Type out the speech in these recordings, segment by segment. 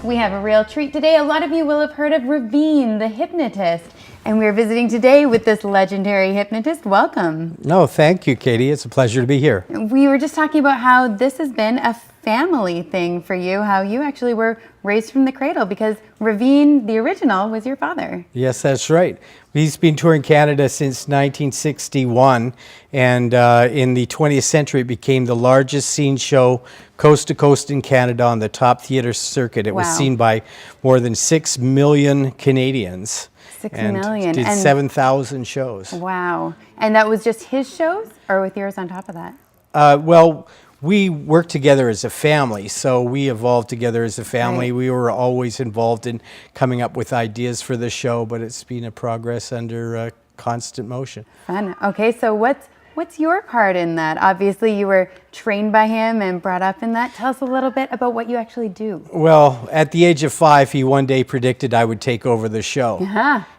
We have a real treat today. A lot of you will have heard of Reveen, the hypnotist. And we're visiting today with this legendary hypnotist. Welcome. No, thank you, Katie. It's a pleasure to be here. We were just talking about how this has been a family thing for you, how you actually were raised from the cradle, because Reveen, the original, was your father. Yes, that's right. He's been touring Canada since 1961, and in the 20th century it became the largest scene show coast to coast in Canada on the top theatre circuit. It was seen by more than 6 million Canadians. 6 and million. Did 7,000 shows. Wow. And that was just his shows, or with yours on top of that? Well, we worked together as a family, so we evolved together as a family. Right. We were always involved in coming up with ideas for the show, but it's been a progress under constant motion. Fun. Okay, so what's your part in that? Obviously, you were trained by him and brought up in that. Tell us a little bit about what you actually do. Well, at the age of 5, he one day predicted I would take over the show.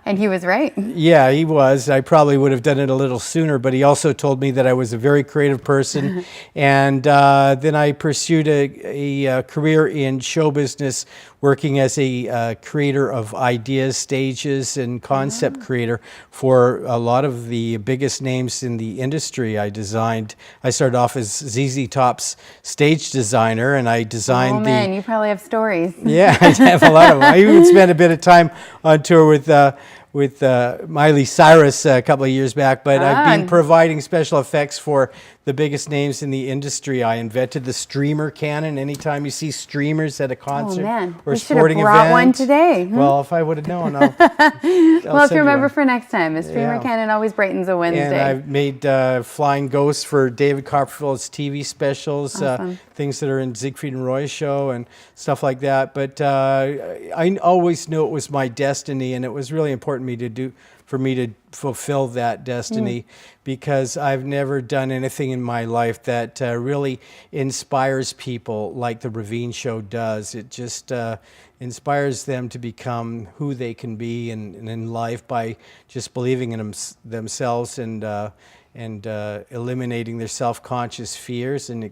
And he was right. Yeah, he was. I probably would have done it a little sooner, but he also told me that I was a very creative person. And then I pursued a career in show business, working as a creator of ideas, stages, and concept creator for a lot of the biggest names in the industry. I started off as ZZ Top's stage designer, and I designed Oh man, you probably have stories. Yeah, I have a lot of them. I even spent a bit of time on tour with Miley Cyrus a couple of years back, but I've been providing special effects for the biggest names in the industry. I invented the streamer cannon. Anytime you see streamers at a concert or we sporting should have brought event, one today. Well, if I would have known, well, if you remember for next time, a streamer cannon always brightens a Wednesday. And I've made flying ghosts for David Copperfield's TV specials, things that are in Siegfried and Roy's show and stuff like that. But I always knew it was my destiny, and it was really important for me to fulfill that destiny, because I've never done anything in my life that really inspires people like the Reveen show does. It just inspires them to become who they can be in life by just believing in themselves and eliminating their self-conscious fears and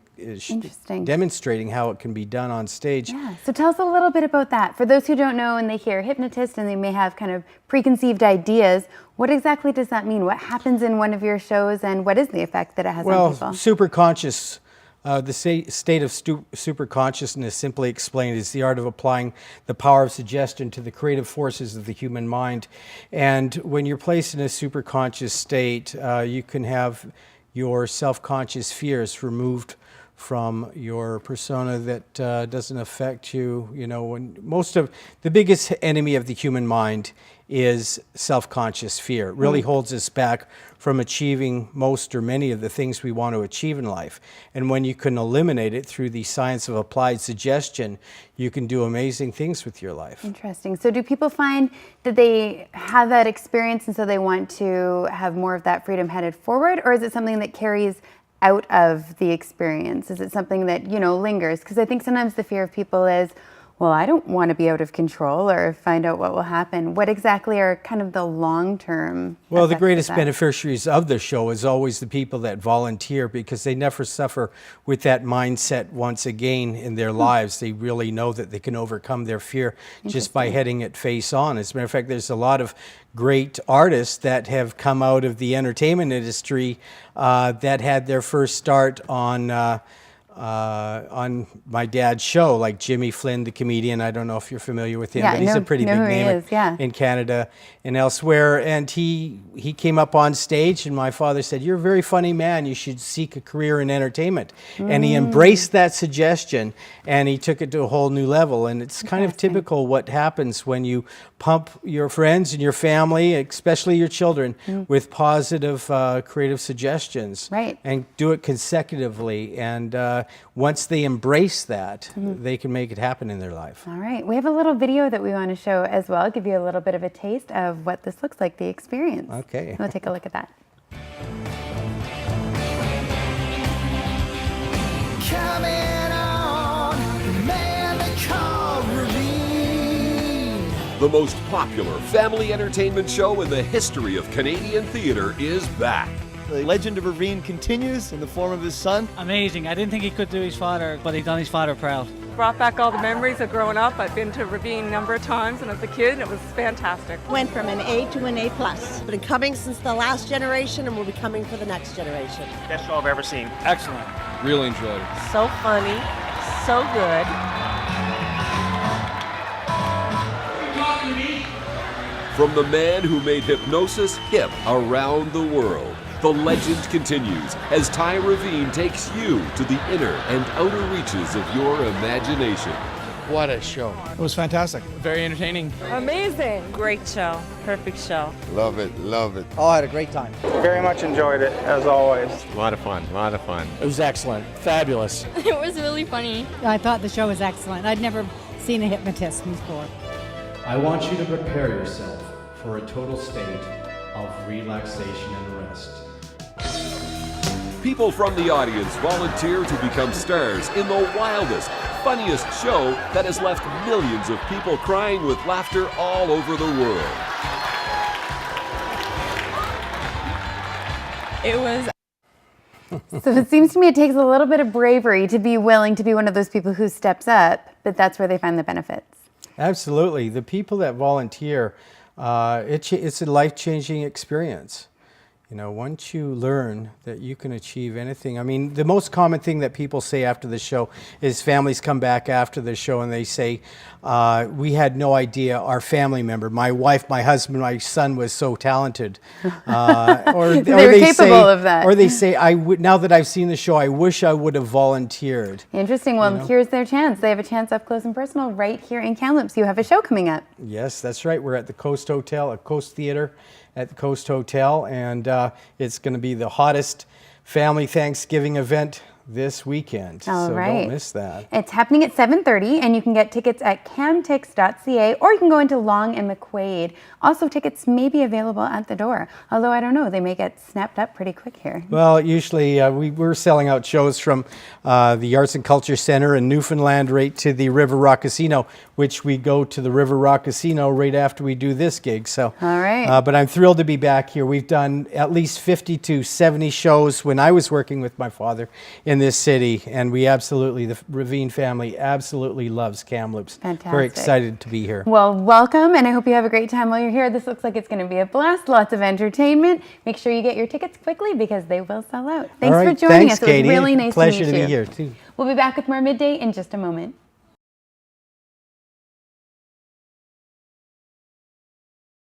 demonstrating how it can be done on stage. Yeah, so tell us a little bit about that. For those who don't know and they hear hypnotist and they may have kind of preconceived ideas, what exactly does that mean? What happens in one of your shows, and what is the effect that it has on people? Well, superconscious. The state of superconsciousness, simply explained, is the art of applying the power of suggestion to the creative forces of the human mind. And when you're placed in a superconscious state, you can have your self-conscious fears removed from your persona that doesn't affect you. You know, when the biggest enemy of the human mind is self-conscious fear. It really holds us back from achieving most or many of the things we want to achieve in life. And when you can eliminate it through the science of applied suggestion, you can do amazing things with your life. Interesting. So do people find that they have that experience and so they want to have more of that freedom headed forward, or is it something that carries out of the experience? Is it something that, lingers? Because I think sometimes the fear of people is, well, I don't want to be out of control or find out what will happen. What exactly are kind of the long-term Well, the greatest beneficiaries of the show is always the people that volunteer, because they never suffer with that mindset once again in their lives. They really know that they can overcome their fear just by heading it face on. As a matter of fact, there's a lot of great artists that have come out of the entertainment industry that had their first start on my dad's show, like Jimmy Flynn, the comedian. I don't know if you're familiar with him, but he's a pretty big name in Canada and elsewhere. And he came up on stage, and my father said, "You're a very funny man. You should seek a career in entertainment." And he embraced that suggestion, and he took it to a whole new level. And it's kind of typical what happens when you pump your friends and your family, especially your children, with positive creative suggestions. Right. And do it consecutively. And once they embrace that, they can make it happen in their life. All right. We have a little video that we want to show as well, give you a little bit of a taste of what this looks like, the experience. Okay. We'll take a look at that. Coming on, the man they call Reveen. The most popular family entertainment show in the history of Canadian theatre is back. The legend of Reveen continues in the form of his son. Amazing. I didn't think he could do his father, but he done his father proud. brought back all the memories of growing up. I've been to Reveen a number of times, and as a kid, it was fantastic. Went from an A to an A+. Been coming since the last generation, and we'll be coming for the next generation. Best show I've ever seen. Excellent. Really enjoyed it. So funny, so good. From the man who made hypnosis hip around the world, the legend continues as Ty Reveen takes you to the inner and outer reaches of your imagination. What a show. It was fantastic. Very entertaining. Amazing. Great show. Perfect show. Love it, love it. All had a great time. Very much enjoyed it, as always. A lot of fun, a lot of fun. It was excellent. Fabulous. It was really funny. I thought the show was excellent. I'd never seen a hypnotist before. I want you to prepare yourself for a total state of relaxation and rest. People from the audience volunteer to become stars in the wildest, funniest show that has left millions of people crying with laughter all over the world. It was So it seems to me it takes a little bit of bravery to be willing to be one of those people who steps up, but that's where they find the benefits. Absolutely. The people that volunteer, it's a life-changing experience. You know, once you learn that you can achieve anything. I mean, the most common thing that people say after the show is families come back after the show and they say, we had no idea our family member, my wife, my husband, my son was so talented. Or They're capable of that. Or they say, now that I've seen the show, I wish I would have volunteered. Interesting. Well, here's their chance. They have a chance up close and personal right here in Kamloops. You have a show coming up. Yes, that's right. We're at the Coast Hotel, at Coast Theater at the Coast Hotel, and it's going to be the hottest family Thanksgiving event this weekend. All so right. don't miss that. It's happening at 7:30, and you can get tickets at camtix.ca, or you can go into Long and McQuaid. Also, tickets may be available at the door, although I don't know, they may get snapped up pretty quick here. Well, usually we're selling out shows from the Arts and Culture Center in Newfoundland right to the River Rock Casino, which we go to the River Rock Casino right after we do this gig. So, all right. But I'm thrilled to be back here. We've done at least 50 to 70 shows when I was working with my father in this city, and we absolutely, the Reveen family absolutely loves Kamloops. Fantastic. Very excited to be here. Well, welcome, and I hope you have a great time while you're here. This looks like it's going to be a blast, lots of entertainment. Make sure you get your tickets quickly because they will sell out. Thanks All right, for joining thanks, us. It was Katie. really nice Pleasure to meet you. be here, too. We'll be back with more Midday in just a moment.